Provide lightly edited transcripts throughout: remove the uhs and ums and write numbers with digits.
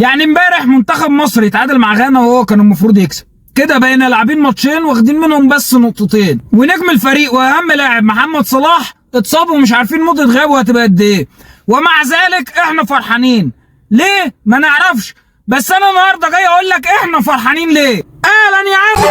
يعني امبارح منتخب مصر يتعادل مع غانا وهو كان المفروض يكسب، كده بقينا لاعبين ماتشين واخدين منهم بس نقطتين، ونجم الفريق واهم لاعب محمد صلاح اتصاب ومش عارفين مدة غيابه هتبقى قد ايه، ومع ذلك احنا فرحانين. ليه؟ ما نعرفش، بس انا النهارده جاي اقول لك احنا فرحانين ليه. اهلا يا عم.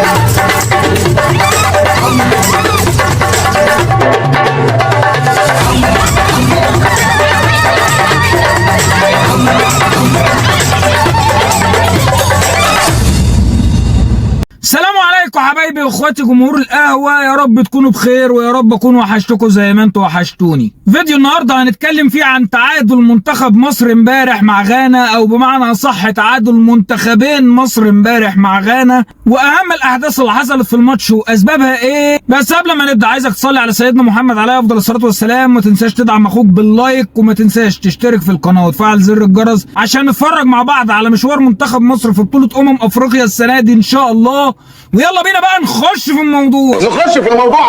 السلام عليكم حبايبي واخواتي جمهور القهوه، يا رب تكونوا بخير ويا رب اكون وحشتكم زي ما انتوا وحشتوني. فيديو النهارده هنتكلم فيه عن تعادل منتخب مصر امبارح مع غانا، او بمعنى اصح تعادل منتخبين مصر امبارح مع غانا، واهم الاحداث اللي حصلت في الماتش واسبابها ايه. بس قبل ما نبدا عايزك تصلي على سيدنا محمد عليه افضل الصلاه والسلام، وما تنساش تدعم اخوك باللايك، وما تنساش تشترك في القناه وتفعل زر الجرس عشان نتفرج مع بعض على مشوار منتخب مصر في بطوله افريقيا السنه دي ان شاء الله. ويلا بينا بقى نخش في الموضوع.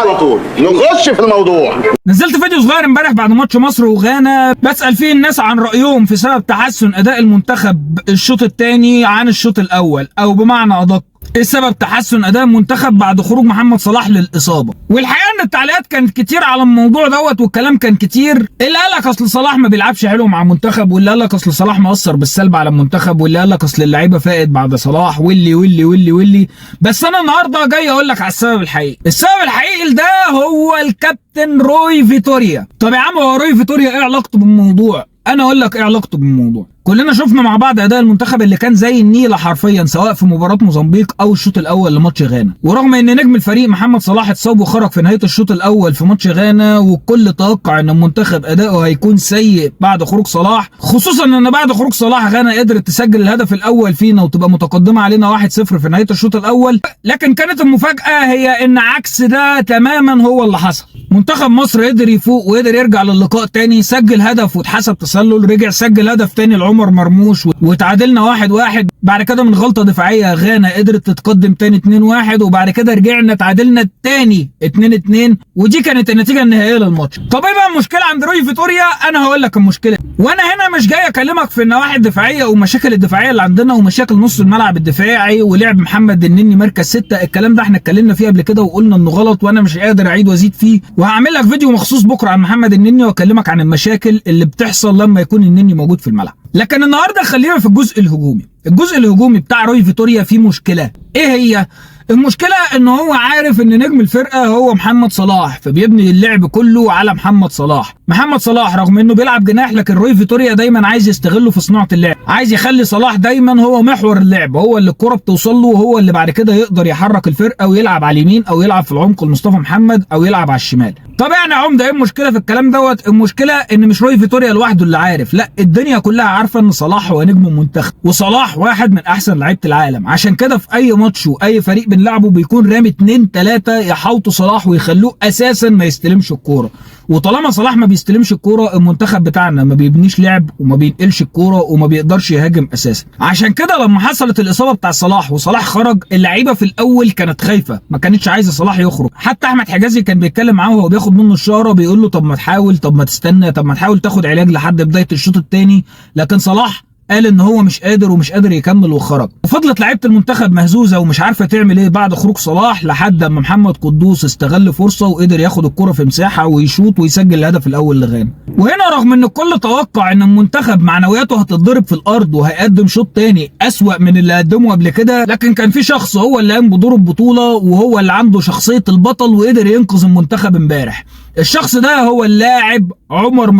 على طول نخش في الموضوع. نزلت فيديو صغير امبارح بعد ماتش مصر وغانا بسأل فيه الناس عن رأيهم في سبب تحسن أداء المنتخب الشوط الثاني عن الشوط الأول، أو بمعنى أدق ايه سبب تحسن اداء المنتخب بعد خروج محمد صلاح للاصابه. والحقيقه ان التعليقات كانت كتير على الموضوع دوت، والكلام كان كتير. اللي قال لك اصل صلاح ما بيلعبش حلو مع المنتخب، واللي قال لك اصل صلاح مؤثر بالسلب على المنتخب، واللي قال لك اصل اللعيبه فائد بعد صلاح، واللي. بس انا النهارده جاي اقول لك على السبب الحقيقي. السبب الحقيقي ده هو الكابتن روي فيتوريا. طب يا عم، هو روي فيتوريا ايه علاقته بالموضوع؟ انا اقول لك ايه علاقته بالموضوع. كلنا شفنا مع بعض اداء المنتخب اللي كان زي النيله حرفيا، سواء في مباراه موزمبيق او الشوط الاول لماتش غانا. ورغم ان نجم الفريق محمد صلاح اتصاب وخرج في نهايه الشوط الاول في ماتش غانا، والكل توقع ان المنتخب اداؤه هيكون سيء بعد خروج صلاح، خصوصا ان بعد خروج صلاح غانا قدرت تسجل الهدف الاول فينا وتبقى متقدمه علينا 1-0 في نهايه الشوط الاول. لكن كانت المفاجاه هي ان عكس ده تماما هو اللي حصل. منتخب مصر قدر يفوق وقدر يرجع للقاء تاني، سجل هدف واتحسب تسلل، رجع سجل هدف تاني لعمر مرموش، وتعادلنا 1-1. بعد كده من غلطه دفاعيه غانا قدرت تتقدم تاني 2-1، وبعد كده رجعنا تعادلنا تاني 2-2، ودي كانت النتيجه النهائيه للماتش. طب ايه بقى المشكله عند روي فيتوريا؟ انا هقول لك المشكله، وانا هنا مش جاي اكلمك في النواحي الدفاعيه ومشاكل الدفاعيه اللي عندنا ومشاكل نص الملعب الدفاعي ولعب محمد النني مركز 6. الكلام ده احنا اتكلمنا فيه قبل كده وقلنا انه غلط، وانا مش قادر اعيد وازيد فيه، وهعمل لك فيديو مخصوص بكره عن محمد النني واكلمك عن المشاكل اللي بتحصل لما يكون النني موجود في الملعب. لكن النهارده خلينا في الجزء الهجومي. الجزء الهجومي بتاع روي فيتوريا فيه مشكله. ايه هي المشكله؟ ان هو عارف ان نجم الفرقه هو محمد صلاح، فبيبني اللعب كله على محمد صلاح. محمد صلاح رغم انه بيلعب جناح، لكن روي فيتوريا دايما عايز يستغله في صناعه اللعب، عايز يخلي صلاح دايما هو محور اللعب، هو اللي الكره بتوصل له، وهو اللي بعد كده يقدر يحرك الفرقه ويلعب على اليمين او يلعب في العمق لمصطفى محمد او يلعب على الشمال. طب يعني يا عمده ايه المشكله في الكلام دوت؟ المشكله ان مش روي فيتوريا لوحده اللي عارف، لا، الدنيا كلها عارفه ان صلاح هو نجم المنتخب، وصلاح واحد من احسن لعيبه العالم. عشان كده في اي ماتش واي فريق بنلعبه بيكون رامي 2-3 يحاوطوا صلاح ويخلوه اساسا ما يستلمش الكوره. وطالما صلاح ما بيستلمش الكوره، المنتخب بتاعنا ما بيبنيش لعب وما بينقلش الكوره وما بيقدرش يهاجم اساسا. عشان كده لما حصلت الاصابه بتاع صلاح وصلاح خرج، اللعيبه في الاول كانت خايفه، ما كانتش عايزه صلاح يخرج. حتى احمد حجازي كان بيتكلم معاه وهو بياخد منه الشاره، بيقول له طب ما تحاول، طب ما تستنى، طب ما تحاول تاخد علاج لحد بدايه الشوط الثاني. لكن صلاح قال ان هو مش قادر ومش قادر يكمل وخرج. وفضلت لعيبه المنتخب مهزوزه ومش عارفه تعمل ايه بعد خروج صلاح، لحد اما محمد قدوس استغل فرصه وقدر ياخد الكره في مساحه ويشوط ويسجل الهدف الاول لغانا. وهنا رغم ان الكل توقع ان المنتخب معنوياته هتتضرب في الارض وهيقدم شوط تاني اسوأ من اللي قدمه قبل كده، لكن كان في شخص هو اللي قام بدور البطوله، وهو اللي عنده شخصيه البطل وقدر ينقذ المنتخب امبارح. الشخص ده هو اللاعب عمر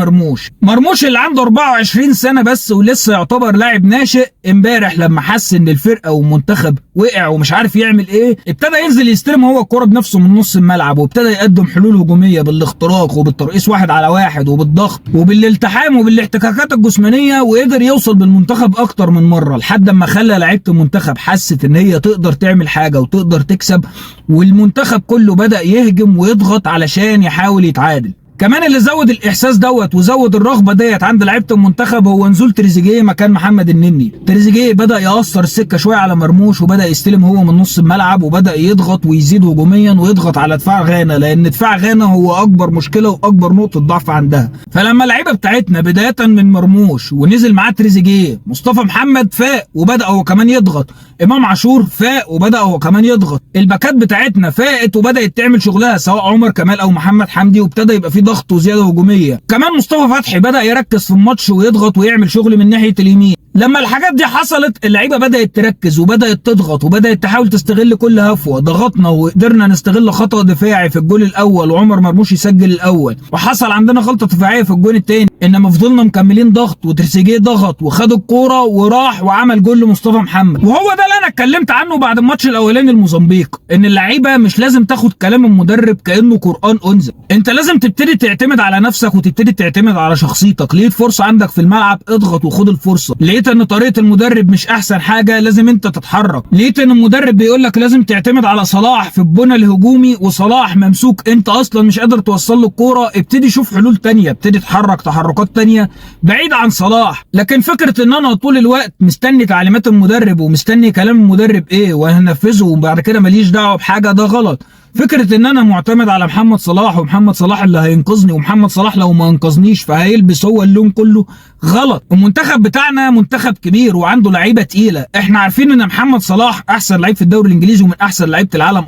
مرموش اللي عنده 24 سنه بس ولسه يعتبر لاعب ناشئ. امبارح لما حس ان الفرقه والمنتخب وقع ومش عارف يعمل ايه، ابتدى ينزل يستلم هو الكوره بنفسه من نص الملعب، وابتدى يقدم حلول هجوميه بالاختراق وبالترقيص 1 على 1 وبالضغط وبالالتحام وبالاحتكاكات الجسمانيه، وقدر يوصل بالمنتخب اكتر من مره، لحد ما خلى لعيبه المنتخب حست ان هي تقدر تعمل حاجه وتقدر تكسب، والمنتخب كله بدا يهجم ويضغط علشان يحاول يتعادل. كمان اللي زود الاحساس دوت وزود الرغبه ديت عند لعيبه المنتخب هو نزول تريزيجيه مكان محمد النني. تريزيجيه بدا يقصر السكه شويه على مرموش، وبدا يستلم هو من نص الملعب، وبدا يضغط ويزيد هجوميا ويضغط على دفاع غانا، لان دفاع غانا هو اكبر مشكله واكبر نقطه ضعف عندها. فلما اللعيبه بتاعتنا بدايه من مرموش ونزل معاه تريزيجيه، مصطفى محمد فاق وبدا هو كمان يضغط، امام عاشور فاق وبدا هو كمان يضغط، الباكات بتاعتنا فاقت وبدات تعمل شغلها سواء عمر كمال او محمد حمدي، وابتدى يبقى في ضغط وزياده هجوميه. كمان مصطفى فتحي بدا يركز في الماتش ويضغط ويعمل شغل من ناحيه اليمين. لما الحاجات دي حصلت اللعيبه بدات تركز وبدات تضغط وبدات تحاول تستغل كل هفوه. ضغطنا وقدرنا نستغل خطا دفاعي في الجول الاول وعمر مرموش يسجل الاول، وحصل عندنا غلطه دفاعيه في الجول الثاني، انما فضلنا مكملين ضغط، وتريزيجيه ضغط وخد الكوره وراح وعمل جول لمصطفى محمد. وهو ده اللي انا اتكلمت عنه بعد الماتش الاولاني الموزمبيق، ان اللعيبه مش لازم تاخد كلام المدرب كانه قران انزل، انت لازم تبتدي تعتمد على نفسك وتبتدي تعتمد على شخصيتك. لقيت فرصه عندك في الملعب اضغط وخد الفرصه، لقيت ان طريقه المدرب مش احسن حاجه لازم انت تتحرك، لقيت ان المدرب بيقول لك لازم تعتمد على صلاح في البنى الهجومي وصلاح ممسوك انت اصلا مش قادر توصل له الكوره، ابتدي شوف حلول تانية، ابتدي اتحرك تحركات تانية بعيد عن صلاح. لكن فكره ان انا طول الوقت مستني تعليمات المدرب ومستني كلام المدرب ايه وهنفذه وبعد كده ماليش دعوه بحاجه، ده غلط. فكره ان انا معتمد على محمد صلاح ومحمد صلاح اللي هينقذني ومحمد صلاح لو ما انقذنيش فهيلبس هو اللون كله، غلط. المنتخب بتاعنا منتخب كبير وعنده لعيبه تقيله، احنا عارفين ان محمد صلاح احسن لعيب في الدوري الانجليزي ومن احسن لعيبه العالم،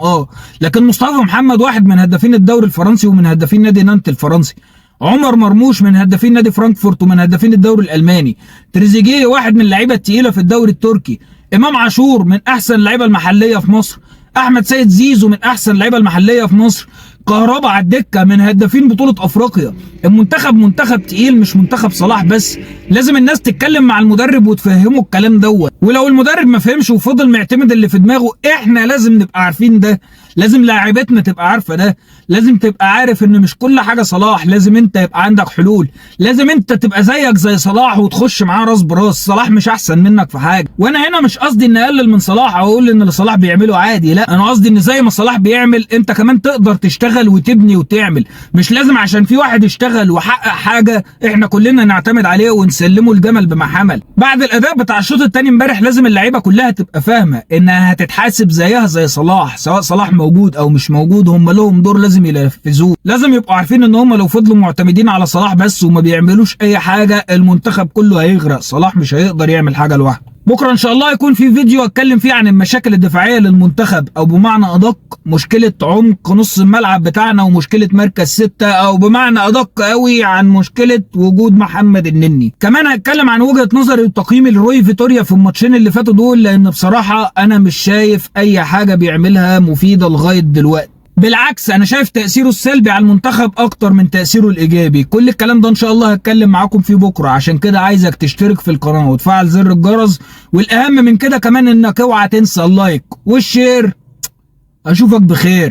لكن مصطفى محمد واحد من هدافين الدوري الفرنسي ومن هدافين نادي نانت الفرنسي، عمر مرموش من هدافين نادي فرانكفورت ومن هدافين الدوري الالماني، تريزيجيه واحد من اللعيبه التقيله في الدوري التركي، امام عاشور من احسن اللعيبه المحليه في مصر، احمد سيد زيزو من احسن اللعيبه المحليه في مصر، كهربا على الدكه من هدافين بطوله افريقيا. المنتخب منتخب تقيل مش منتخب صلاح بس، لازم الناس تتكلم مع المدرب وتفهمه الكلام دوت، ولو المدرب ما فهمش وفضل معتمد اللي في دماغه احنا لازم نبقى عارفين ده، لازم لاعيبتنا تبقى عارفه ده، لازم تبقى عارف ان مش كل حاجه صلاح، لازم انت يبقى عندك حلول، لازم انت تبقى زيك زي صلاح وتخش معاه راس براس. صلاح مش احسن منك في حاجه، وانا هنا مش قصدي ان اقلل من صلاح او اقول ان اللي صلاح بيعمله عادي، لا، انا قصدي ان زي ما صلاح بيعمل انت كمان تقدر تشتغل وتبني وتعمل، مش لازم عشان في واحد اشتغل وحقق حاجه احنا كلنا نعتمد عليه ونسلمه الجمل بما حمل. بعد الاداء بتاع الشوط الثاني امبارح لازم اللعيبه كلها تبقى فاهمه انها هتتحاسب زيها زي صلاح، سواء صلاح موجود او مش موجود هم لهم دور لازم ينفذوه، لازم يبقوا عارفين ان هم لو فضلوا معتمدين على صلاح بس وما بيعملوش اي حاجه المنتخب كله هيغرق، صلاح مش هيقدر يعمل حاجه لوحده. بكره ان شاء الله يكون في فيديو اتكلم فيه عن المشاكل الدفاعيه للمنتخب، او بمعنى ادق مشكله عمق نص الملعب بتاعنا ومشكله مركز 6، او بمعنى ادق قوي عن مشكله وجود محمد النني. كمان هتكلم عن وجهه نظري وتقييمي لروي فيتوريا في الماتشين اللي فاتوا دول، لان بصراحه انا مش شايف اي حاجه بيعملها مفيده لغايه دلوقتي، بالعكس انا شايف تأثيره السلبي على المنتخب اكتر من تأثيره الايجابي. كل الكلام ده ان شاء الله هتكلم معاكم فيه بكره، عشان كده عايزك تشترك في القناه وتفعل زر الجرس، والاهم من كده كمان انك اوعى تنسى اللايك والشير. اشوفك بخير.